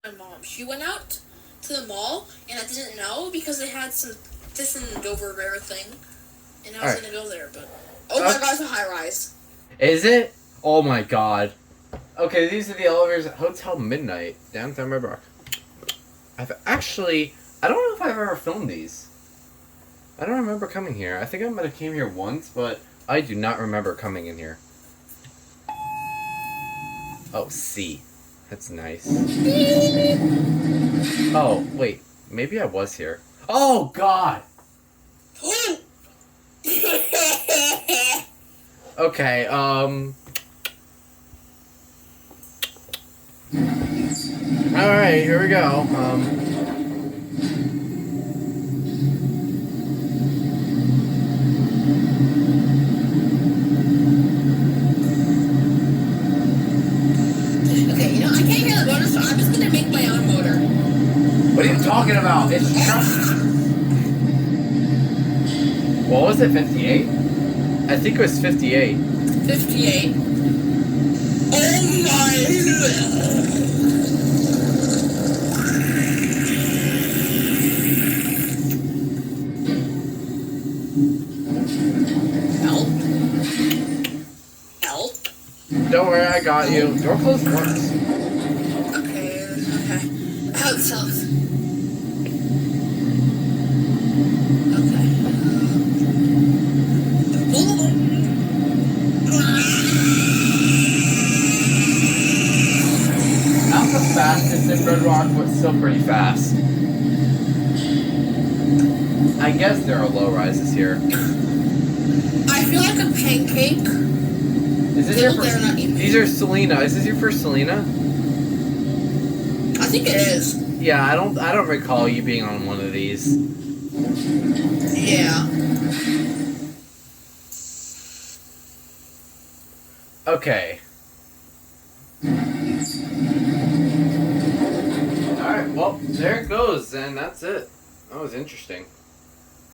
My mom. She went out to the mall, and I didn't know because they had some Thyssen Dover rare thing, and I was gonna go there, but oh my god, it's a high rise. Is it? Oh my god. Okay, these are the elevators at Hotel Midnight, downtown Red Rock. I don't know if I've ever filmed these. I don't remember coming here. I think I might have came here once, but I do not remember coming in here. Oh, C. That's nice. Oh, wait. Maybe I was here. Oh, God! Okay, Alright, here we go. Okay, I can't hear the motor, so I'm just gonna make my own motor. What are you talking about? It's just... What was it, 58? I think it was 58. 58. Oh my... Help. Don't worry, I got you. Door closed once. Okay. Out south. Okay. Not the fastest in Red Rock, but still pretty fast. I guess there are low rises here. I feel like a pancake. Is this your first? These are Selina. Is this your first Selina? I think it is. Yeah, I don't recall you being on one of these. Yeah. Okay. Alright, well, there it goes, and that's it. That was interesting.